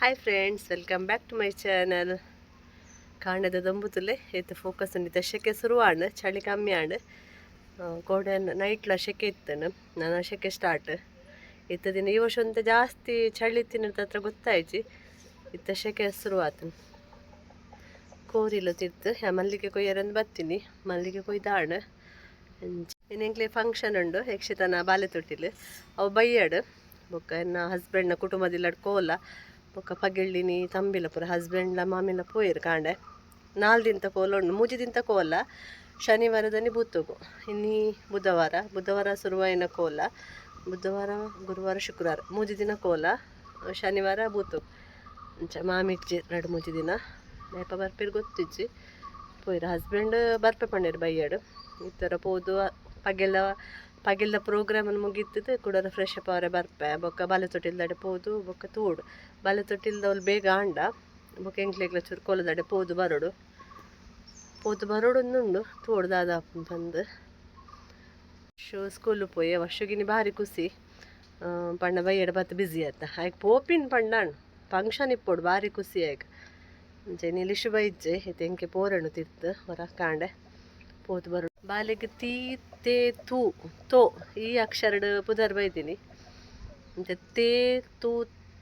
Hi friends, welcome back to my channel. ಕಾಂಡದ ದಂಬುತುಲೆ ಇದು ಫೋಕಸ್ ಉಂಡಿತ ಶೆಕೆ ಶುರುವಾಂಡ್ ಚಳಿ ಕಮ್ಮಿ ಆಂಡ್ ಕೋಡೆ ನೈಟ್ಲ ಶೆಕೆ ಇತ್ತನು ನಾನು ಶೆಕೆ ಸ್ಟಾರ್ಟ್ ಇತ್ತ ದಿನ ಈ ವರ್ಷ ಅಂತ ಜಾಸ್ತಿ ಚಳಿ ತಿನ್ನದ ಹತ್ರ ಗೊತ್ತಾಯ್ತು ಇತ್ತ ಶೆಕೆ ಶುರುವಾತು. ಕೋರಿಲು ತಿರ್ತು ಮಲ್ಲಿಗೆ ಕೊಯ್ಯರಂದು ಬರ್ತೀನಿ. ಮಲ್ಲಿಗೆ ಕೊಯ್ದಾಂಡ್ ಇನ್ನೆಂಕ್ಲೆ ಫಂಕ್ಷನ್ ಉಂಡು ಯಕ್ಷತನ ಬಾಲೆ ತೊಟ್ಟಿಲು ಅವು ಬೈಯಾಡು ಬೊಕ್ಕ ಎನ್ನ ಹಸ್ಬೆಂಡ್ನ ಕುಟುಂಬದಿಲ್ಲ ಕೋಲ ಬೊಕ್ಕ ಪಗಿಳ್ಳಿನಿ ತಂಬಿಲ ಪೂರ ಹಸ್ಬೆಂಡ್ಲ ಮಾಮಿಲ ಪೋಯರು ಕಾಂಡೆ 4 ದಿನ ಕೋಲ ಉಂಡು. 3 ದಿನ ಕೋಲ ಶನಿವಾರದನಿ ಬೂತೋಗು ಇನ್ನಿ ಬುಧವಾರ ಶುರುವಾಯಿನ ಕೋಲ ಬುಧವಾರ ಗುರುವಾರ ಶುಕ್ರವಾರ 3 ದಿನ ಕೋಲ ಶನಿವಾರ ಬೂತೋಗು ಮಾಮಿಜ್ಜಿ 2-3 ದಿನ ನೇಪ ಬರ್ಪೇರು ಗೊತ್ತಿಜ್ಜಿ ಪೋಯ್ರು. ಹಸ್ಬೆಂಡ್ ಬರ್ಪೆ ಪಂಡೇರು ಬೈಯಾಡು ಈ ಥರ ಪೋದು ಪಗೆಲ್ಲ ಪ್ರೋಗ್ರಾಮನ್ನು ಮುಗಿತದೆ ಕೂಡ ಫ್ರೆಶ್ ಅಪ್ ಅವರೇ ಬರ್ಪೆ ಬೊಕ್ಕ ಬಾಲೆ ತೊಟ್ಟಿಲ್ದಡೆ ಪೋದು ಬೊಕ್ಕ ತೂಡು ಬಾಲೆ ತೊಟ್ಟಿಲ್ದವ್ಲು ಬೇಗ ಆಂಡ ಬೊಕ್ಕ ಎಂಕ್ಲೆಗ್ಲ ಚೂರು ಕೋಲದಡೆ ಪೋದು ಬರೋಡು ಒಂದುಂಡು ತೋಡು ದಾದ ಬಂದು ಸ್ಕೂಲು ಪೋಯೆ ವರ್ಷಗಿನಿ ಭಾರಿ ಖುಷಿ ಪಂಡ ಬೈಯಡ ಬತ್ತು ಬಿಸಿ ಆಯ್ತ ಆಯ್ಕೆ ಪೋಪಿನ್ ಪಂಡಾಣ್ ಫಂಕ್ಷನ್ ಇಪ್ಪೋಡು ಭಾರಿ ಖುಷಿ ಆಯ್ಕೆ ಅಂಚೆ ನಿಲಿಶು ಬೈಜ್ಜೆ ಎಂಕೆ ಪೋರಣು ತಿರ್ತು ಹೊರ ಕಾಂಡೆ ಪೋತು ಬರೋಡು ಬಾಲೆಗೆ ತೀ ತೇ ತೂ ತೋ ಈ ಅಕ್ಷರಡು ಪುದರ್ ಬೈತೀನಿ ಅಂತೆ ತೇ ತೂ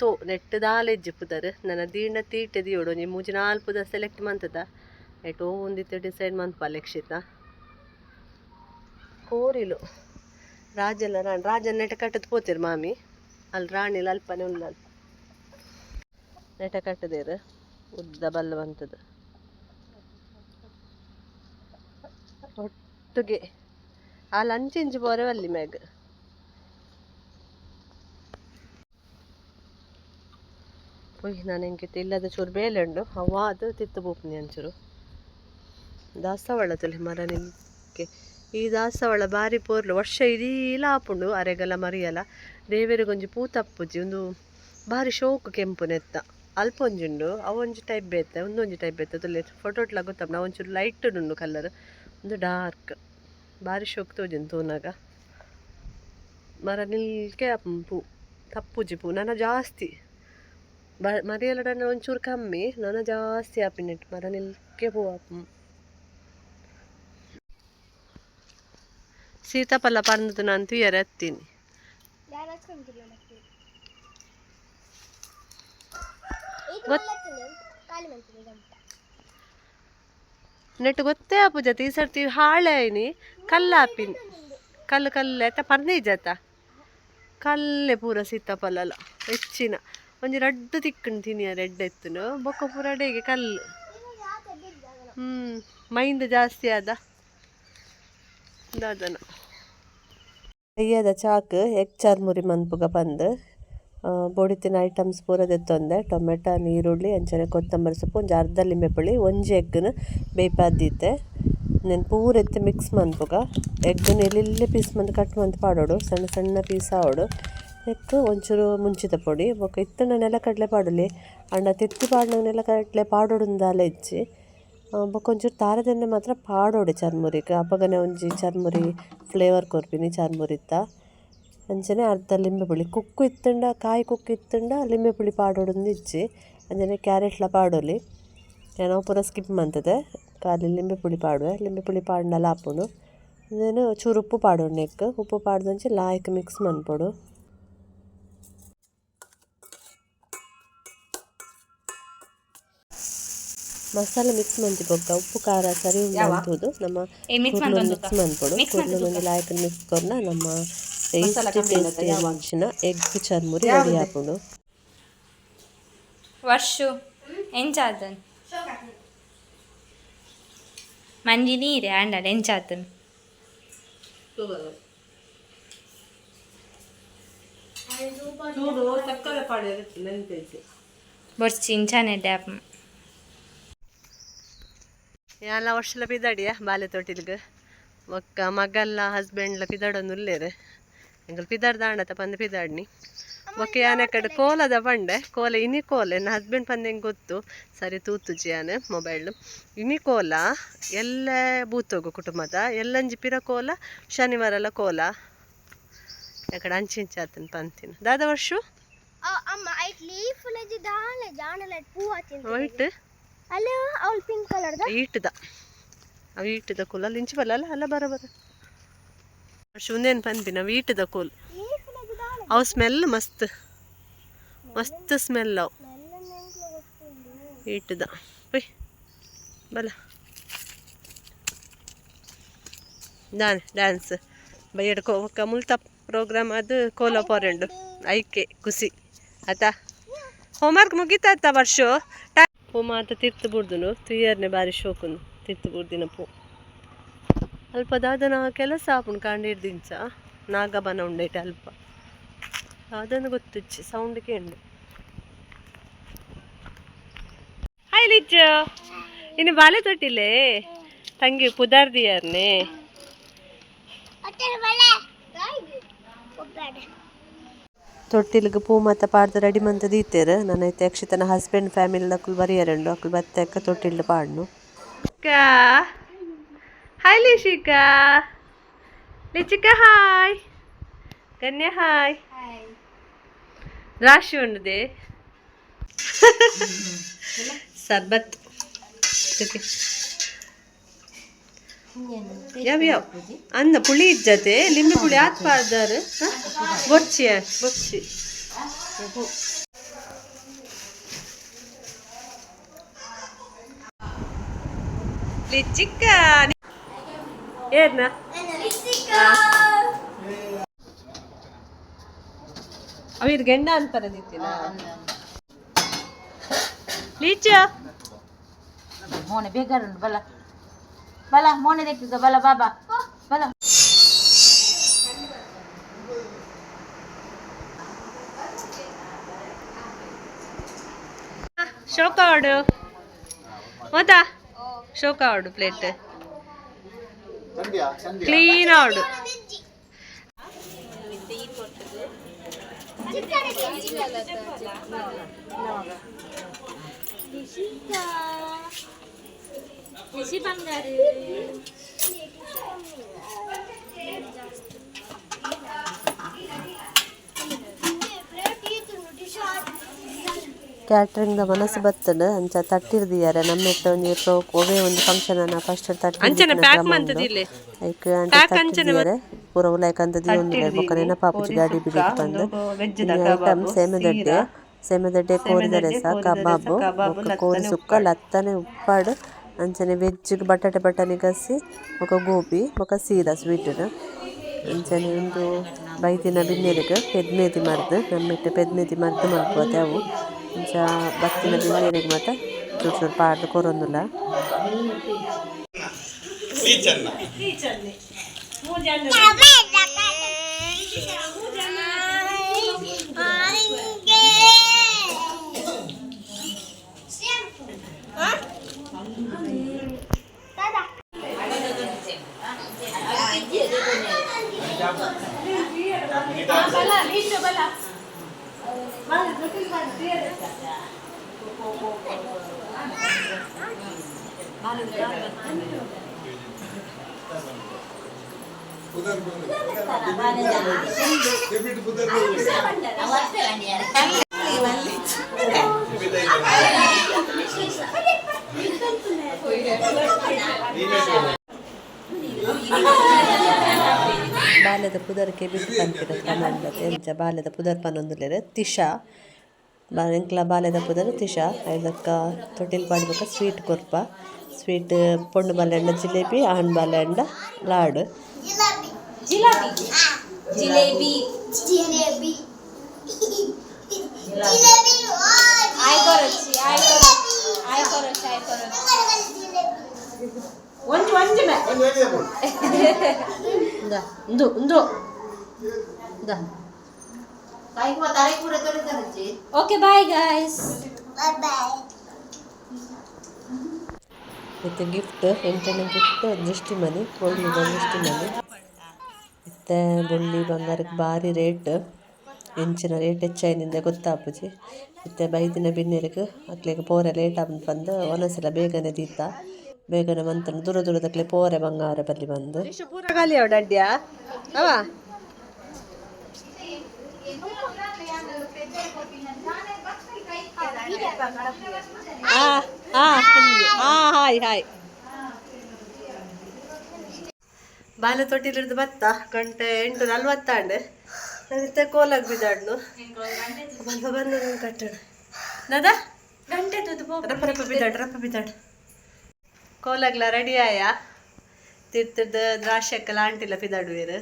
ತೋ ನೆಟ್ಟು ದಾಲೆಜ್ಜಿ ಪುದರ್ ನನ್ನ ದೀಂಡ ತೀಟೆ ದಿಯೋಡು ನೀ 3-4 ಪುದರ್ ಸೆಲೆಕ್ಟ್ ಮಂತದ ಎಟೋ ಒಂದಿತ್ತು ಡಿಸೈಡ್ ಮಂತ್ ಲಕ್ಷಿತ ಕೋರಿಲು ರಾಜನ ನೆಟ ಕಟ್ಟದು ಪೋತಿರು ಮಾಮಿ ಅಲ್ಲಿ ರಾಣಿಲ ಅಲ್ಪನೆ ಉಲ್ಲ ನೆಟ ಕಟ್ಟದೇರು ಉದ್ದ ಬಲ್ಲ ಬಂತದ್ದು ಒಟ್ಟಿಗೆ ಆ ಲಂಚಿಂಚು ಬೋರೆ ಅಲ್ಲಿ ಮ್ಯಾಗ ನಾನು ಹೆಂಗೆ ಇಲ್ಲದ ಚೂರು ಬೇಲೆ ಉಂಡು ಅವ ಅದು ತಿತ್ತು ಬೂಪ್ನಿ ಅಂಚೂರು ದಾಸವಾಳ ತುಲೆ ಮರ ನಿಲ್ಕೆ ಈ ದಾಸವಾಳ ಬಾರಿ ಪೋರ್ಲು ವರ್ಷ ಇಡೀ ಲಾಪುಂಡು ಅರೆಗಲ ಮರಿಯಲ್ಲ ದೇವೇರಿಗೊಂಜಿ ಪೂತಪ್ಪುಜಿ ಒಂದು ಬಾರಿ ಶೋಕು ಕೆಂಪು ನೆತ್ತ ಅಲ್ಪೊಂಜುಂಡು ಅವೊಂಜಿ ಟೈಪ್ ಬೇತೆ ಒಂದೊಂಜಿ ಟೈಪ್ ಬೇತೆ ತುಲೆ ಫೋಟೋಟ್ಲ ಗೊತ್ತಪ್ಪ ನಾ ಒಂಚೂರು ಲೈಟ್ ಉಂಡು ಕಲರ್ ಒಂದು ಡಾರ್ಕ್ ಬಾರಿ ಶೋಕ್ ತೋಜುಂಡು ತೂನಾಗ ಮರ ನಿಲ್ಕೆ ಪೂ ತಪ್ಪುಜಿ ಪೂ ನನ್ನ ಜಾಸ್ತಿ ಮರಿಯಲ್ಲಡ ಒಂಚೂರು ಕಮ್ಮಿ ನನ್ನ ಜಾಸ್ತಿ ಆಪಿನೆಟ್ ಮರ ನಿಲ್ಕೆ ಪೂ ಆಪು ಸೀತಾಫಲ ಪಂದು ನಾನು ತುಯ್ಯರೆ ಹತ್ತೀನಿ ನೆಟ್ಟು ಗೊತ್ತೇ ಆಪು ಜೊತೆ ಈ ಸರ್ತಿ ಹಾಳೆ ಆಯ್ನಿ ಕಲ್ಲು ಆಪಿನಿ ಕಲ್ಲು ಆಯ್ತಾ ಪರ್ನಿ ಜತ ಕಲ್ಲೆ ಪೂರ ಸೀತಾಫಲ ಹೆಚ್ಚಿನ ಒಂಜಿ ರಡ್ಡು ತಿಕ್ಕಂಡು ತಿನಿಯ ರೆಡ್ ಎತ್ತನು ಬೊಕ್ಕ ಪೂರ ಅಡೆಗೆ ಕಲ್ಲು ಮೈಂಡ್ ಜಾಸ್ತಿ ಆದ ದಾದನ ಅಯ್ಯದ ಚಾಕು ಎಗ್ ಚರ್ಮುರಿ ಮಂದ್ಪುಗ ಬಂದು ಬೊಡಿತಿನ ಐಟಮ್ಸ್ ಪೂರ ತೆತ್ತೊಂದೆ ಟೊಮೆಟೊ ನೀರುಳ್ಳಿ ಅಂಚನೆ ಕೊತ್ತಂಬರಿ ಸೊಪ್ಪು ಒಂಜಿ ಅರ್ಧ ಲಿಂಬೆ ಪುಳಿ ಒಂಜಿ ಎಗ್ಗನ್ನು ಬೇಯ್ಪಾದೀತೆ ನಾನು ಪೂರ ಎತ್ತು ಮಿಕ್ಸ್ ಮಂದ್ಪುಗ ಎಗ್ಗನ್ನು ಎಲ್ಲಿ ಪೀಸ್ ಮಂದು ಕಟ್ ಮಂತ್ ಪಾಡೋಡು ಸಣ್ಣ ಸಣ್ಣ ಪೀಸ್ ಆವೋಡು ಎಕ್ಕು ಒಂಚೂರು ಮುಂಚಿತ ಪೊಡಿ ಬೊಕ್ಕ ಇತ್ತನ ನೆಲಕಡಲೆ ಪಾಡಲಿ ಅಂಡ ತೆತ್ತಿ ಪಾಡಿನ ನೆಲಕಡಲೆ ಪಾಡೋಡುಂದಾಲ ಇಜ್ಜಿ ಬೊಕ್ಕ ಒಂಚೂರು ತಾರದೆಣ್ಣೆ ಮಾತ್ರ ಪಾಡೋಡೆ ಚರ್ಮುರಿಗೆ ಅಪ್ಪಗನೆ ಒಂಜಿ ಚರ್ಮುರಿ ಫ್ಲೇವರ್ ಕೊರ್ಪಿನಿ ಚರ್ಮುರಿತ್ತ ಅಂಚನೆ ಅರ್ಧ ಲಿಂಬೆ ಪುಳಿ ಕುಕ್ಕು ಇತ್ತಂಡ ಕಾಯಿ ಕುಕ್ಕು ಇತ್ತಂಡ ಲಿಂಬೆ ಪುಳಿ ಪಾಡೋಡೊಂದು ಇಜ್ಜಿ ಅಂಜನೆ ಕ್ಯಾರೆಟ್ಲ ಪಾಡೋಲಿ ನಾವು ಪೂರ ಸ್ಕಿಪ್ ಮಂತದೆ ಖಾಲಿ ಲಿಂಬೆ ಪುಳಿ ಪಾಡುವೆ ಲಿಂಬೆ ಪುಳಿ ಪಾಡ್ನಲ್ಲ ಹಾಪುಡು ನಾನು ಚೂರು ಉಪ್ಪು ಪಾಡೋಡು ನೆಕ್ ಉಪ್ಪು ಪಾಡ್ದಂಚೆ ಲಾಯ್ಕ್ ಮಿಕ್ಸ್ ಮನ್ಪೊಡು ಮಸಾಲೆ ಮಿಕ್ಸ್ ಮಂತಿ ಬೊಕ್ಕ ಉಪ್ಪು ಖಾರ ಸರಿ ಉಂಟು ನಮ್ಮ ಕುರ್ಲು ಮಿಕ್ಸ್ ಮಂತ್ಪೊಡು ಕುರ್ಲು ಮಂದಿ ಲಾಯ್ಕ್ ಮಿಕ್ಸ್ ಕೊರ್ನ ನಮ್ಮ ಟೇಸ್ಟಿನ ಎಗ್ ಚರ್ಮುರಿ ರೆಡಿ ಹಾಕೊಂಡು ವರ್ಷು ಎಂಚಾತನ್ ಮಂಜಿ ನೀರೆ ಆಂಡಲ ಎಂಚಾತನ್ ಬರ್ಚಿ ಇಂಚಾನೆ ಡ್ಯಾಪ್ ಎಲ್ಲ ವರ್ಷಲ ಪಿದಾಡಿಯ ಬಾಲೆ ತೊಟ್ಟಿಲ್ಗೆ ಒಕ್ಕ ಮಗಲ್ಲ ಹಸ್ಬೆಂಡ್ಲ ಪಿದಾಡೊಂದು ಉಲ್ಲೇರೆ ಎಂಗಲ್ ಪಿದಾಡ್ದಾಂಡತ ಪಂದು ಪಿದಾಡ್ನಿ ಒಕ್ಕ ಯಾನೆ ಕಡೆ ಕೋಲದ ಬಂಡೆ ಕೋಲ ಇನಿ ಕೋಲ ನನ್ನ ಹಸ್ಬೆಂಡ್ ಪಂದು ಹೆಂಗೆ ಗೊತ್ತು ಸರಿ ತೂತುಜಿ ಯಾನೆ ಮೊಬೈಲ್ ಇನಿ ಕೋಲ ಎಲ್ಲ ಬೂತೋಗು ಕುಟುಂಬದ ಎಲ್ಲಂಜಿ ಪಿರ ಕೋಲ ಶನಿವಾರಲ ಕೋಲ ಯಾಕಡೆ ಅಂಚಿಂಚಾತನ ಪಂತಿನ ದಾದ ವರ್ಷು ವೈಟ್ ಈಟದ ಕೂಲ್ ಅಲ್ಲಿ ಇಂಚಿ ಬಲ್ಲ ಅಲ್ಲ ಬರ ಶೂನ್ಯನ್ ಪನ್ಪಿನ ಈಟದ ಕೂಲ್ ಅವು ಸ್ಮೆಲ್ ಮಸ್ತ್ ಮಸ್ತ್ ಸ್ಮೆಲ್ ಅವು ಈಟದ ಒಯ್ ಬಲ ಡ್ಯಾನ್ಸ್ ಬೈಯಡ್ ಮುಲ್ತ ಪ್ರೋಗ್ರಾಮ್ ಅದು ಕೋಲಪೋರೆಂಡು ಐಕೆ ಖುಷಿ ಆತಾ ಹೋಮ್ವರ್ಕ್ ಮುಗೀತಾತ ವರ್ಷ ಪೂ ಮಾತ ತಿರ್ತು ಬಿಡ್ದುನು ತುಯ್ಯರ್ನೆ ಬಾರಿ ಶೋಕುನು ತಿರ್ತು ಬಿಡ್ದಿನ ಪೂ ಅಲ್ಪ ದಾದನ ಕೆಲಸ ಆಪುಂಡು ಕಂಡಿಡ್ದಿಂಚ ನಾಗಬನ ಉಂಡೈತೆ ಅಲ್ಪ ಅದನ್ನು ಗೊತ್ತಿಚ್ಚಿ ಸೌಂಡ್ ಕೇಂಡು ಹಾಯ್ ಲಿಚ್ಚು ಇನ್ನು ಬಾಲೆ ತೊಟ್ಟಿಲೆ ತಂಗಿ ಪುದಾರ್ದಿಯಾರ್ನೆ ತೊಟ್ಟಿಲ್ಗೆ ಪೂ ಮಾತ ಪಾಡ್ದು ರೆಡಿ ಮಂತ ದೀತೇರು ನನ್ನೈತೆ ಅಕ್ಷಿತನ ಹಸ್ಬೆಂಡ್ ಫ್ಯಾಮಿಲಿ ಅಕ್ಕಲು ಬರಿಯರಂಡು ಅಕ್ಕಲು ಬತ್ತಕ್ಕ ತೊಟ್ಟಿಲ್ಡು ಪಾಡ್ನು ಹಾಯ್ ಲಿಶಿಕಾ ಲಿಚಿಕಾ ಹಾಯ್ ಕನ್ಯಾ ಹಾಯ್ ರಾಶಿ ಉಂಡದೆ ಸರ್ಬತ್ ಯಾವ್ಯಾವ ಅಂದ ಪುಳಿ ಇಜ್ಜತೆ ಲಿಂಬೆ ಪುಳಿ ಆತ್ ಪಾಡ್ದಾರು ಬೊಚ್ಚಿ ಬೊಚ್ಚಿ ಲಿಚಿಕ್ಕ ಏರ್ನ ಅವಿರ್ ಗೆಂಡ ಅಂತಾರ ನಿಂತಿನ ಲೀಚ ಮೋನೆ ಬೇಗಾರುಂಡು ಬಲ ಬಲ ಮೋನೆ ತೆಗ್ದು ಬಲ ಬಾಬಾ ಬಲ ಶೋಕ ಆಡು ಹೋದ ಶೋಕ ಆಡು ಪ್ಲೇಟ್ ಕ್ಲೀನ್ ಆಡು ಕ್ಯಾಟ್ರಿಂಗ್ ಮನಸ್ಸು ಬರ್ತದೆ ಅಂಚ ತಟ್ಟಿರ್ದಿಯಾರೆ ನಮ್ಮ ಒಂದು ಒವೆ ಒಂದು ಫಂಕ್ಷನ್ ಅನ್ನ ಫಸ್ಟ್ ತಟ್ಟಿರ್ದಿಯಾರೆ ಪೂರ ಉಲಾಯ್ಕ ಅಂತ ದಿಯೊಂದಿಲ್ಲ ಬೊಕ್ಕ ನೆನಪಾಪುಜಿ ಗಾಡಿ ಬಿಡಿ ಬಂದು ಐಟಮ್ ಸೇಮೆದಡ್ಡೆ ಕೋರಿದರೆ ಸಹ ಕಬಾಬು ಬೊಕ್ಕ ಕೋರಿ ಸುಕ್ಕ ಲತ್ತನೆ ಉಪ್ಪಾಡು ಅಂಚನೆ ವೆಜ್ಜಿಗೆ ಬಟಾಟೆ ಕಸಿ ಬೊಕ್ಕ ಗೋಬಿ ಬೊಕ್ಕ ಸೀರಾ ಸ್ವೀಟು ಅಂಚನೆ ಒಂದು ಬೈದಿನ ಬಿನ್ನೆರಿಗೆ ಪೆದ್ಮೇತಿ ಮರ್ದು ನಮ್ಮಿಟ್ಟು ಪೆದ್ಮೇತಿ ಮರ್ದು ಮಲ್ಪೋತೆ ಅವು ಅಂಚ ಬತ್ತಿನ ಬಿನ್ನೆರಿಗೆ ಮಾತ್ರ ಚೂರು ಚೂರು ಪಾಡ್ದು ಕೊರೊಂದುಲ್ಲ ಬಾಲ್ಯದ ಪುದರ್ಕೆ ಬಿಟ್ಟು ಪಂಪಿನ ಕ್ರಮಂಬತ್ತೆ ಎಂಚ ಬಾಲ್ಯದ ಪುದರ್ ಪನೊಂದುಲ್ಲೆರ್ ತಿಶಾ ಎಂಕ್ಲ ಬಾಲ್ಯದ ಪುದರ್ ತಿಶಾ ಐದಕ್ಕ ತೊಟ್ಟಿಲ್ ಪಾಡ್ಬೇಕ ಸ್ವೀಟ್ ಕೊರ್ಪ ಸ್ವೀಟ್ ಪೊಣ್ಣು ಬಾಲೆಂಡ ಜಿಲೇಬಿ ಆಣ್ ಬಾಲೆಂಡ laddu jalebi okay bye guys ಮತ್ತು ಗಿಫ್ಟ್ ಎಂಟನೇ ಗಿಫ್ಟ್ ದೃಷ್ಟಿ ಮನೆ ಬೊಳ್ಳಿದ ದೃಷ್ಟಿ ಮನೆ ಮತ್ತು ಬೊಳ್ಳಿ ಬಂಗಾರಕ್ಕೆ ಭಾರಿ ರೇಟ್ ಎಂಚಿನ ರೇಟ್ ಹೆಚ್ಚಾಯಿನಿಂದ ಗೊತ್ತಾಪುಜಿ ಮತ್ತು ಬೈದಿನ ಬಿನ್ನೆರಿಗೆ ಅಕ್ಲಿಗೆ ಪೋರೆ ಲೇಟ್ ಆಗ್ಬಿಟ್ಟು ಬಂದು ಒಂದೊಂದ್ಸಲ ಬೇಗನೆ ದೀತ ಬೇಗನೆ ಬಂತನು ದೂರ ದೂರದಕ್ಲೆ ಪೋರೆ ಬಂಗಾರ ಬಲ್ಲಿ ಬಂದು ಪೂರ ಖಾಲಿ ಅವಡ ಅಡ್ಡ್ಯಾ ಅವ ಹಾಯ್ ಹಾಯ್ ಬಾಲ ತೊಟ್ಟಿಲಿಡ್ದು ಬತ್ತ ಗಂಟೆ 8:40 ಮತ್ತೆ ಕೋಲಾಗ್ ಬಿದ್ದಾಡ್ನು ಬಂದ ಕಟ್ಟಣ ನದ ರಪ್ಪ ರಪ್ಪ ಬಿದ್ದಾಡ್ ಕೋಲಾಗ್ಲ ರೆಡಿ ಆಯ ತಿರ್ತದ ದ್ರಾಕ್ಷಕ್ಕೆಲ್ಲ ಆಂಟಿಲ್ಲ ಪಿದಾಡುವೇರು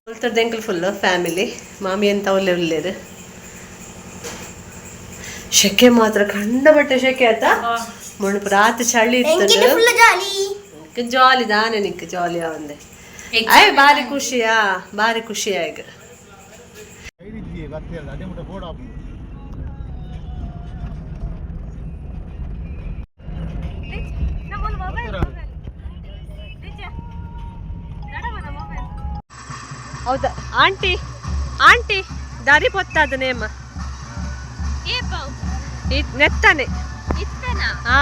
ಉಳ್ತದ ಎಂಕಲ್ ಫುಲ್ಲು ಫ್ಯಾಮಿಲಿ ಮಾಮಿ ಅಂತ ಒಳ್ಳೆರು ಶೆಕೆ ಮಾತ್ರ ಕಂಡ ಬಟ್ಟೆ ಶೆಕೆ ಆಯ್ತಾ ಮುಣಪು ರಾತ್ರಿ ಚಳಿ ಇತ್ತು ಜಾಲಿ ದಾನೆ ನಿಕ್ ಜಾಲಿ ಅವಂದೆ ಅಯ್ಯ ಬಾರಿ ಖುಷಿಯಾ ಈಗ ಹೌದಾ ಆಂಟಿ ದಾರಿ ಪೊತ್ತಾದ ನೇಮ ನೆತ್ತಾನೆ ಹಾ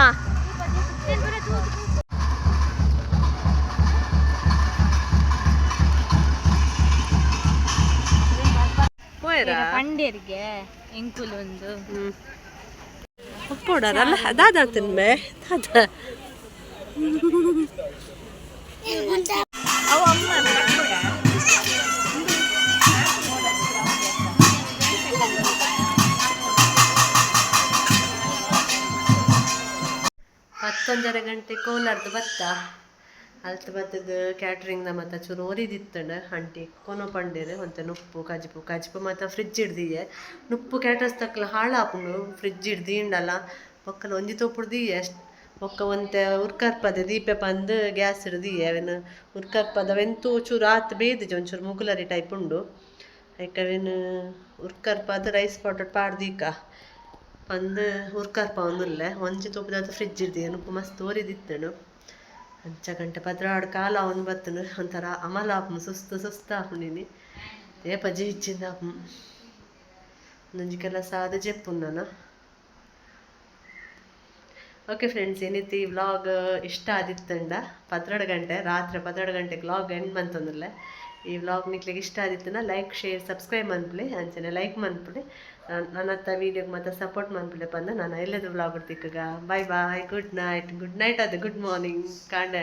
ಪಂಡ್ಯರಿಗೆ ಎಂಕುಲು ಒಂದು ಒಪ್ಪೋಡಾರಲ್ಲ ದಾದ ತಿನ್ಮೆ ದಾದ ಅವು ಅಮ್ಮನ ಹತ್ತೊಂದರ ಗಂಟೆ ಕೋಲಾರ್ದು ಬತ್ತ ಅಲ್ತು ಬತ್ತದ ಕ್ಯಾಟ್ರಿಂಗ್ನ ಮತ್ತು ಚೂರು ಒರಿದಿತ್ತಂಡ ಆಂಟಿ ಕೊನೋ ಪಂಡೇರು ಒಂತೆ ನುಪ್ಪು ಕಜಿಪು ಮತ್ತು ಫ್ರಿಜ್ ಹಿಡ್ದಿಯೆ ನುಪ್ಪು ಕ್ಯಾಟರ್ಸ್ ತಕ್ಕಲ ಹಾಳಾಪುಂಡು ಫ್ರಿಜ್ ಹಿಡ್ದಿಂಡಲ್ಲ ಒಕ್ಕಲ ಒಂಜಿ ತೋಪುಡ್ದಿಯೆ ಒಕ್ಕ ಒಂತೆ ಉರ್ಕರ್ಪದ ದೀಪೆ ಪಂದು ಗ್ಯಾಸ್ ಹಿಡ್ದಿಯೆ ಅವೇನು ಉರ್ಕರ್ಪದವೆಂತೂ ಚೂರು ಆತು ಬೇಯ್ದಿಜೆ ಒಂಚೂರು ಮುಗುಲರಿ ಟೈಪ್ ಉಂಡು ಯಾಕವೇನು ಉರ್ಕರ್ಪದ ರೈಸ್ ಪಾಟೆಡ್ ಪಾಡ್ದೀಕ ಪಂದು ಉರ್ಕರ್ಪ ಒಂದುಲ್ಲೆ ಒಂಜಿ ತೋಪುದಾದ ಫ್ರಿಜ್ ಹಿಡ್ದಿಯೆ ನುಪ್ಪು ಮಸ್ತ್ ಒರಿದಿತ್ತನು ಅಂಚ ಗಂಟೆ ಪದ್ರಾಡು ಕಾಲ ಅವನು ಬತ್ತನು ಒಂಥರ ಅಮಲ ಆಪು ಸುಸ್ತು ಆಪುಂಡಿನಿ ಏಪ ಜಿಚ್ಚಿಂದ ಆಪು ಒಂದೊಂಜಿ ಕೆಲಸ ಆದ ಜೆಪ್ಪು ನಾನು ಓಕೆ ಫ್ರೆಂಡ್ಸ್ ಏನಿತ್ತು ಈ ವ್ಲಾಗ್ ಇಷ್ಟ ಆದಿತ್ತಂಡ 12 ಗಂಟೆ ರಾತ್ರಿ 12 ಗಂಟೆಗೆ ವ್ಲಾಗ್ ಎಂಡ್ ಬಂತಂದಿಲ್ಲ ಈ ವ್ಲಾಗ್ ನಿಕ್ಲಿಗೆ ಇಷ್ಟ ಆದಿತ್ತನ ಲೈಕ್ ಶೇರ್ ಸಬ್ಸ್ಕ್ರೈಬ್ ಮನ್ಪುಲಿ ಅಂಚನೆ ಲೈಕ್ ಮನ್ಪುಲಿ ನನ್ನ ಹತ್ತ ವೀಡಿಯೋಗೆ ಮತ್ತೆ ಸಪೋರ್ಟ್ ಮನ್ಪುಲಿ ಬಂದ ನಾನು ಎಲ್ಲದು ವ್ಲಾಗ್ ಇರ್ತಿಕ್ಕಾಗ ಬಾಯ್ ಗುಡ್ ನೈಟ್ ಅದು ಗುಡ್ ಮಾರ್ನಿಂಗ್ ಕಾಂಡ